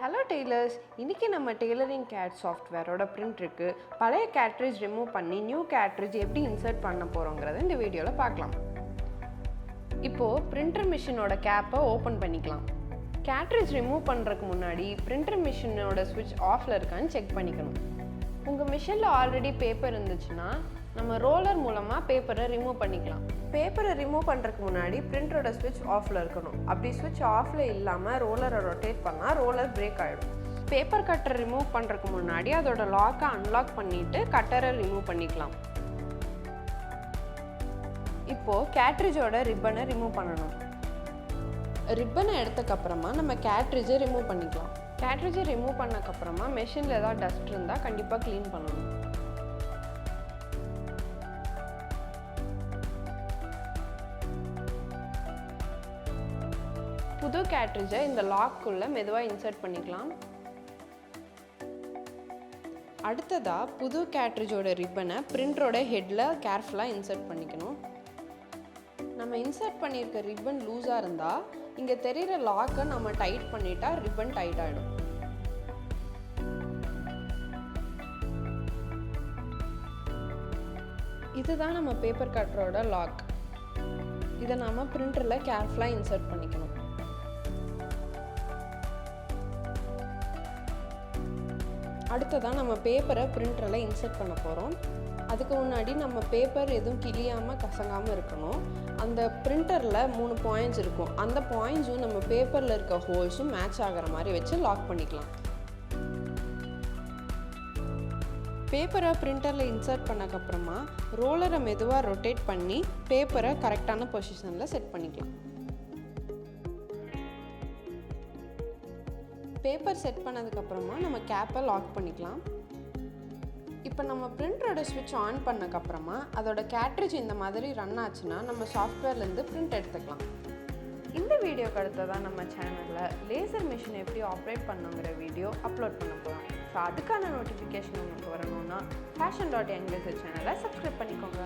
Hello tailors, இன்னைக்கு நம்ம tailoring CAD softwareோட print இருக்கு. பழைய cartridge remove பண்ணி new cartridge எப்படி insert பண்ண போறோம்ங்கறத இந்த வீடியோல பார்க்கலாம். இப்போ printer machineோட cap-ஐ ஓபன் பண்ணிக்கலாம். cartridge remove பண்றதுக்கு முன்னாடி printer machineோட switch off-ல இருக்கான்னு செக் பண்ணிக்கணும். உங்க machineல ஆல்ரெடி பேப்பர் இருந்துச்சுனா நம்ம ரோலர் மூலமா பேப்பரை ரிமூவ் பண்ணிக்கலாம். பேப்பரை ரிமூவ் பண்றதுக்கு முன்னாடி பிரிண்டரோட ஸ்விட்ச் ஆஃப்ல இருக்கணும். அப்படி ஸ்விட்ச் ஆஃப்ல இல்லாம ரோலரை ரொட்டேட் பண்ணா ரோலர் பிரேக் ஆயிடும். பேப்பர் கட்டர் ரிமூவ் பண்றதுக்கு முன்னாடி அதோட லாக்கை அன்லாக் பண்ணிட்டு கட்டரை ரிமூவ் பண்ணிக்கலாம். இப்போ கேட்ரிட்ஜோட ரிப்பனை ரிமூவ் பண்ணணும். ரிப்பனை எடுத்ததுக்கு அப்புறமா நம்ம கேட்ரிட்ஜை ரிமூவ் பண்ணிக்கலாம். கேட்ரிட்ஜை ரிமூவ் பண்ணதுக்கு அப்புறமா மெஷின்ல ஏதாவது டஸ்ட் இருந்தா கண்டிப்பா க்ளீன் பண்ணணும். புது கேட்ரிட்ஜை இந்த லாக்குள்ள மெதுவா இன்சர்ட் பண்ணிக்கலாம். அடுத்ததா புது கேட்ரிட்ஜோட ரிப்பனை பிரிண்டரோட ஹெட்ல கேர்ஃபுல்லா இன்சர்ட் பண்ணிக்கணும். நம்ம இன்சர்ட் பண்ணியிருக்க ரிப்பன் லூஸா இருந்தா இங்க தெரியுற லாக்கை நம்ம டைட் பண்ணிட்டா ரிப்பன் டைட் ஆயிடும். இதுதான் நம்ம பேப்பர் கட்டரோட லாக். இதை நாம பிரிண்டர்ல கேர்ஃபுல்லா இன்சர்ட் பண்ணிக்கணும். அடுத்ததான் நம்ம பேப்பரை பிரிண்டரில் இன்சர்ட் பண்ண போகிறோம். அதுக்கு முன்னாடி நம்ம பேப்பர் எதுவும் கிழியாமல் கசங்காமல் இருக்கணும். அந்த பிரிண்டரில் 3 பாயிண்ட்ஸ் இருக்கும். அந்த பாயிண்ட்ஸும் நம்ம பேப்பரில் இருக்க ஹோல்ஸும் மேட்ச் ஆகிற மாதிரி வச்சு லாக் பண்ணிக்கலாம். பேப்பரை பிரிண்டரில் இன்சர்ட் பண்ணக்கப்புறமா ரோலரை மெதுவாக ரொட்டேட் பண்ணி பேப்பரை கரெக்டான பொசிஷனில் செட் பண்ணிக்கலாம். பேப்பர் செட் பண்ணதுக்கப்புறமா நம்ம கேப்பை லாக் பண்ணிக்கலாம். இப்போ நம்ம பிரிண்டரோட ஸ்விட்ச் ஆன் பண்ணக்கப்புறமா அதோட கேட்ரிட்ஜ் இந்த மாதிரி ரன் ஆச்சுன்னா நம்ம சாஃப்ட்வேர்லேருந்து பிரிண்ட் எடுத்துக்கலாம். இந்த வீடியோக்கு அடுத்ததான் நம்ம சேனலில் லேசர் மிஷின் எப்படி ஆப்ரேட் பண்ணுங்கிற வீடியோ அப்லோட் பண்ண போகிறோம். ஸோ அதுக்கான நோட்டிஃபிகேஷன் உங்களுக்கு வரணும்னா fashion.younglaser சேனலை சப்ஸ்கிரைப் பண்ணிக்கோங்க.